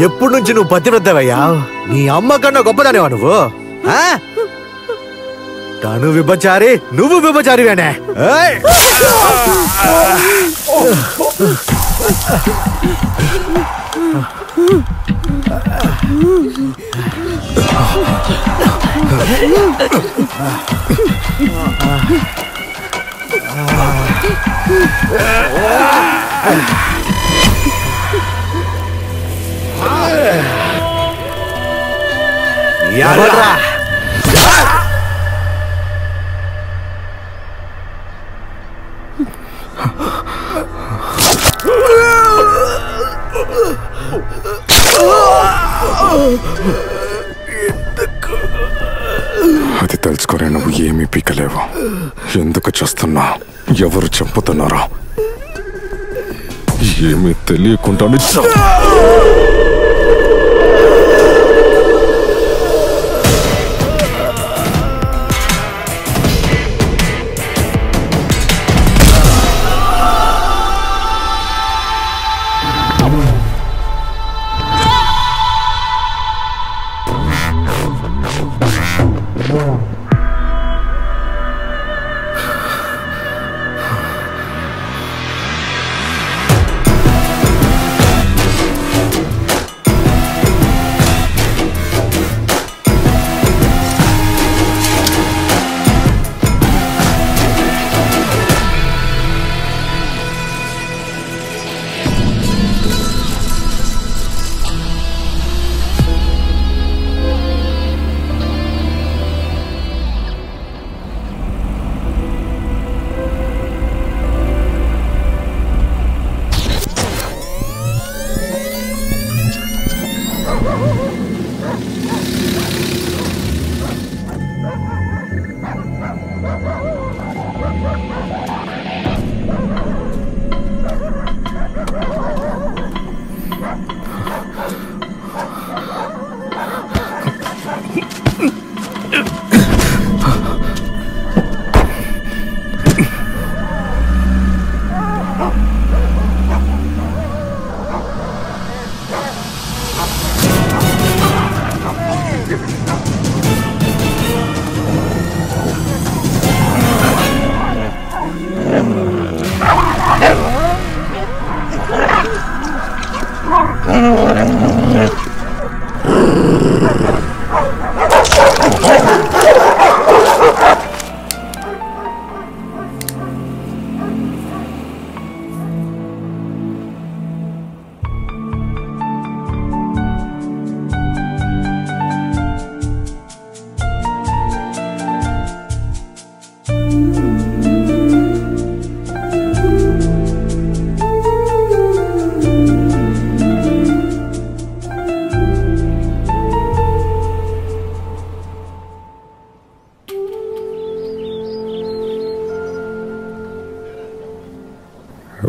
ఎప్పుడు నుంచి నువ్వు పతివ్రతవయ్యా? నీ అమ్మ కన్నా గొప్పదానేవా నువ్వు? తను విభచారి, నువ్వు విభచారివేనే. ఎవడ్రా? అది తెలుసుకునే నువ్వు ఏమీ పీకలేవు. ఎందుకు చేస్తున్నా? ఎవరు చంపుతున్నారా? ఏమీ తెలియకుండా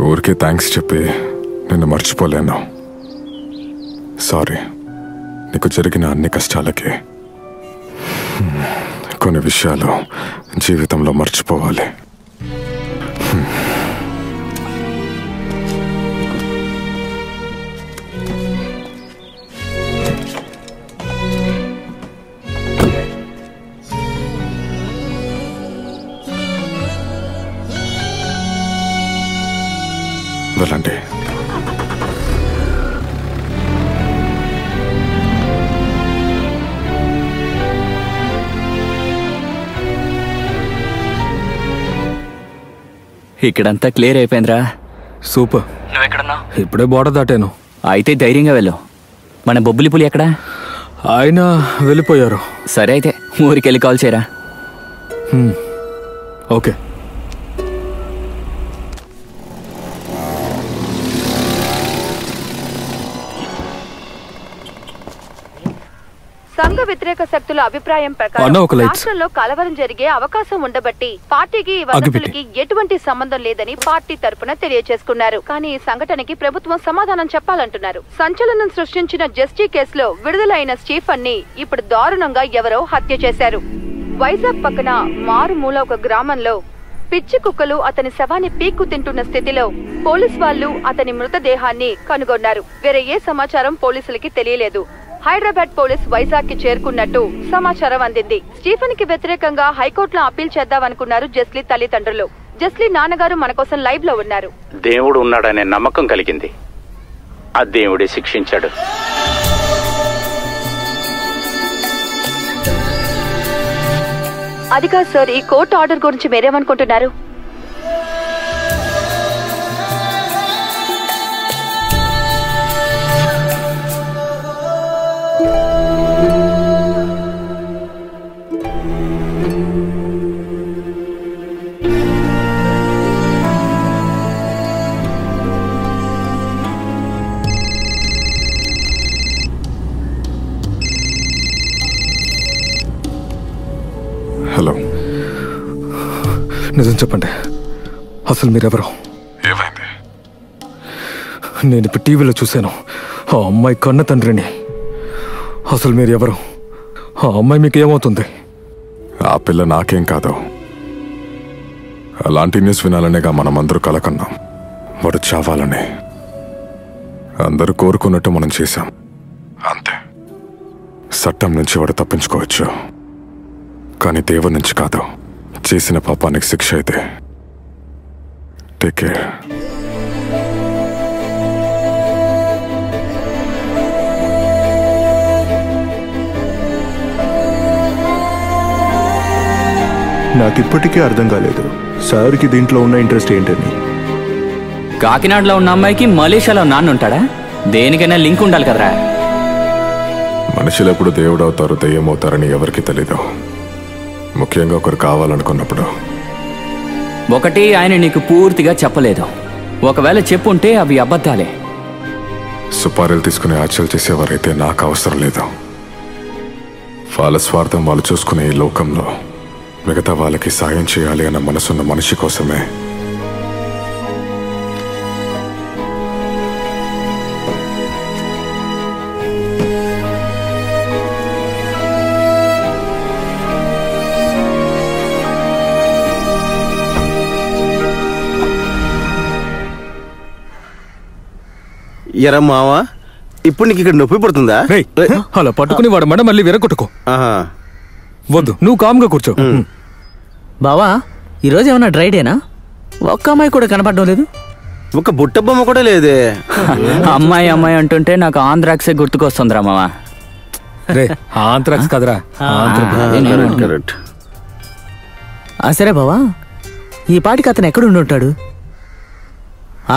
ఊరికే థ్యాంక్స్ చెప్పి నిన్ను మర్చిపోలేను. సారీ, నీకు జరిగిన అన్ని కష్టాలకి. కొన్ని విషయాలు జీవితంలో మర్చిపోవాలి. వెళ్ళండి. ఇక్కడంతా క్లియర్ అయిపోయిందిరా. సూపర్. నువ్వెక్కడున్నావు? ఇప్పుడే బోర్డర్ దాటాను. అయితే ధైర్యంగా వెళ్ళు. మన బొబ్బులి పులి ఎక్కడా? ఆయన వెళ్ళిపోయారు. సరే అయితే ఊరికెళ్ళి కాల్ చేయరా. ఓకే. సంఘ వ్యతిరేక శక్తుల అభిప్రాయం అన్న, ప్రకారం ఒక lights. రాష్ట్రంలో కలవరం జరిగే అవకాశం ఉండబట్టి పార్టీకి ఈ వదంతులకి ఎటువంటి సంబంధం లేదని పార్టీ తరపున తెలియజేసుకున్నారు. కానీ ఈ సంఘటనకి ప్రభుత్వం సమాధానం చెప్పాలంటున్నారు. సంచలనం సృష్టించిన జస్టీ కేసులో విడుదలైన స్టీఫన్ ని ఇప్పుడు దారుణంగా ఎవరో హత్య చేశారు. వైజాగ్ పక్కన మారుమూల ఒక గ్రామంలో పిచ్చి కుక్కలు అతని శవాన్ని పీక్కు తింటున్న స్థితిలో పోలీస్ వాళ్ళు అతని మృతదేహాన్ని కనుగొన్నారు. వేరే ఏ సమాచారం పోలీసులకి తెలియలేదు. హైదరాబాద్ పోలీస్ వైజాగ్ కి చేరుకున్నట్టు సమాచారం అందింది. స్టీఫెన్ కి వ్యతిరేకంగా హైకోర్టులో అప్పీల్ చేద్దామనుకున్నారు జస్లీ తల్లిదండ్రులు. జస్లీ నాన్నగారు మన కోసం లైవ్ లో ఉన్నారు. దేవుడు ఉన్నాడనే నమ్మకం కలిగింది. ఆ దేవుడే శిక్షించాడు. అది కాదు సార్, ఈ కోర్టు ఆర్డర్ గురించి మీరేమనుకుంటున్నారు? హలో, నిజం చెప్పండి, అసలు మీరెవరు? ఏమైంది? నేను ఇప్పుడు టీవీలో చూశాను ఆ అమ్మాయి కన్న తండ్రిని. అసలు మీరు ఎవరు? ఆ అమ్మాయి మీకు ఏమవుతుంది? ఆ పిల్ల నాకేం కాదు. అలాంటి న్యూస్ వినాలనేగా మనమందరూ కలకన్నాం. వాడు చావాలని అందరూ కోరుకున్నట్టు మనం చేశాం, అంతే. చట్టం నుంచి వాడు తప్పించుకోవచ్చు, కానీ దేవుడి నుంచి కాదు. చేసిన పాపానికి శిక్ష అయితే. Take care. నాకిప్పటికీ అర్థం కాలేదు సార్కి దీంట్లో ఉన్న ఇంట్రెస్ట్ ఏంటని. కాకినాడలో ఉన్న అమ్మాయికి మలేషియాలో నాన్న ఉంటాడా? దేనికైనా లింక్ ఉండాలి కదరా. మనుషులు ఎప్పుడు దేవుడు అవుతారు, దెయ్యం అవుతారని ఎవరికి తెలీదు. ముఖ్యంగా ఒకరు కావాలనుకున్నప్పుడు. ఒకటి, ఆయన నీకు పూర్తిగా చెప్పలేదు. ఒకవేళ చెప్పుంటే అవి అబద్ధాలే. సుపారీలు తీసుకుని హత్యలు చేసేవారైతే నాకు అవసరం లేదు. వాళ్ళ స్వార్థం వాళ్ళు చూసుకునే ఈ లోకంలో మిగతా వాళ్ళకి సాయం చేయాలి అన్న మనసున్న మనిషి కోసమే. ఎరా మావా, ఇప్పుడు నీకు ఇక్కడ నొప్పి పడుతుందా? రేయ్, అలా పట్టుకుని వాడు మడ మళ్ళీ విరగొట్టుకో. వద్దు, నువ్వు కామ్గా కూర్చో. బావా, ఈరోజు ఏమన్నా డ్రై డేనా? ఒక్క అమ్మాయి కూడా కనపడడం లేదు. ఒక బుట్ట బొమ్మ కూడా లేదే. అమ్మాయి అమ్మాయి అంటుంటే నాకు ఆంధ్రాక్సే గుర్తుకొస్తుందిరా మావా. రే, ఆంథ్రాక్స్ కదరా. కరెక్ట్. సరే బావా, ఈ పాటికి అతను ఎక్కడ ఉండి ఉంటాడు?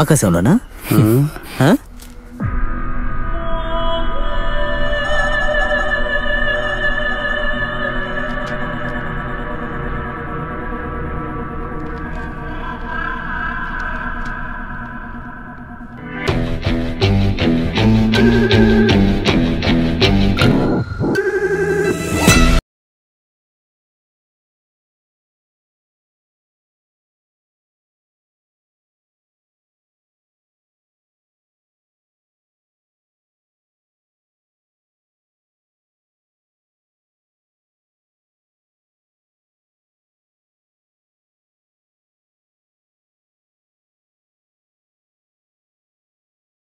ఆకాశంలోనా?